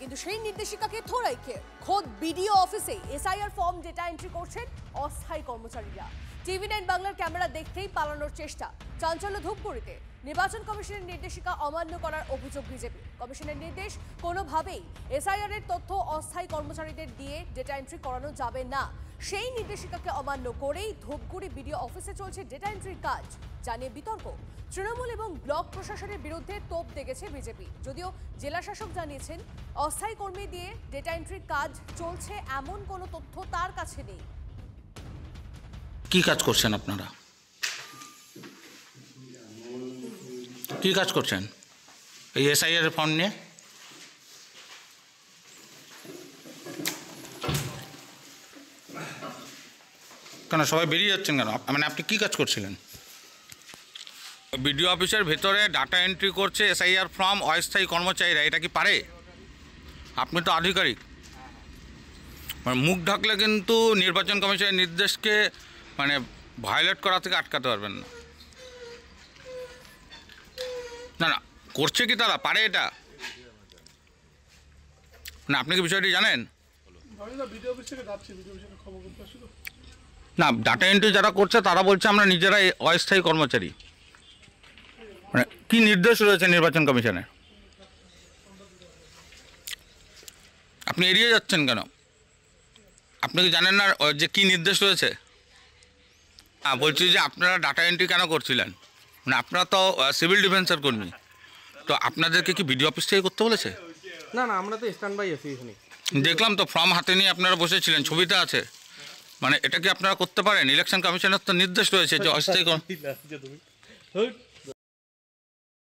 কিন্তু সেই নির্দেশিকাকে থোড়াই খেয়ে খোদ বিডিও অফিসে এসআইআর ফর্ম ডেটা এন্ট্রি করছেন অস্থায়ী কর্মচারীরা। টিভি9 বাংলার ক্যামেরা দেখতেই পালানোর চেষ্টা। চাঞ্চল্য ধূপগুড়িতে নির্বাচন কমিশনের নির্দেশিকা অমান্য করার অভিযোগ বিজেপি। কমিশনের নির্দেশ, কোনোভাবেই এসআইআর এর তথ্য অস্থায়ী কর্মচারীদের দিয়ে ডেটা এন্ট্রি করানো যাবে না। সেই নির্দেশিকাকে অমান্য করেই ধূপগুড়ি বিডিও অফিসে চলছে ডেটা এন্ট্রির কাজ, জানিয়ে বিতর্ক। তৃণমূল এবং ব্লক প্রশাসনের বিরুদ্ধে তোপ দেখেছে বিজেপি। যদিও জেলা শাসক জানিয়েছেন অস্থায়ী কর্মী দিয়ে ডেটা এন্ট্রির কাজ চলছে এমন কোনো তথ্য তার কাছে নেই। কি কাজ করছেন আপনারা? কি কাজ করছেন এই এসআইআর এর ফর্ম নিয়ে? কেন সবাই বেরিয়ে যাচ্ছেন কেন? মানে আপনি কি কাজ করছিলেন? বিডিও অফিসের ভেতরে ডাটা এন্ট্রি করছে এসআইআর ফর্ম অস্থায়ী কর্মচারীরা, এটা কি পারে? আপনি তো আধিকারিক, মানে মুখ ঢাকলে কিন্তু নির্বাচন কমিশনের নির্দেশকে মানে ভায়োলেট করা থেকে আটকাতে পারবেন না। না না, করছে কি তারা? পারে এটা? না, আপনি কি বিষয়টি জানেন? না, ডাটা এন্ট্রি যারা করছে তারা বলছে আমরা নিজেরাই অস্থায়ী কর্মচারী। মানে কি নির্দেশ রয়েছে নির্বাচন কমিশনের? আপনি এড়িয়ে যাচ্ছেন কেন? আপনি কি জানেন না যে কি নির্দেশ রয়েছে? হ্যাঁ, বলছি যে আপনারা ডাটা এন্ট্রি কেন করছিলেন? মানে আপনারা তো সিভিল ডিফেন্সের কর্মী, তো আপনাদেরকে কি বিডিও অফিস থেকে করতে বলেছে? না না, আমরা তো স্ট্যান্ড বাই আছি এখানে। দেখলাম তো ফর্ম হাতে নিয়ে আপনারা বসেছিলেন, ছবিতে আছে। মানে এটা কি আপনারা করতে পারেন? ইলেকশন কমিশনের তো নির্দেশ রয়েছে যে অস্থায়ী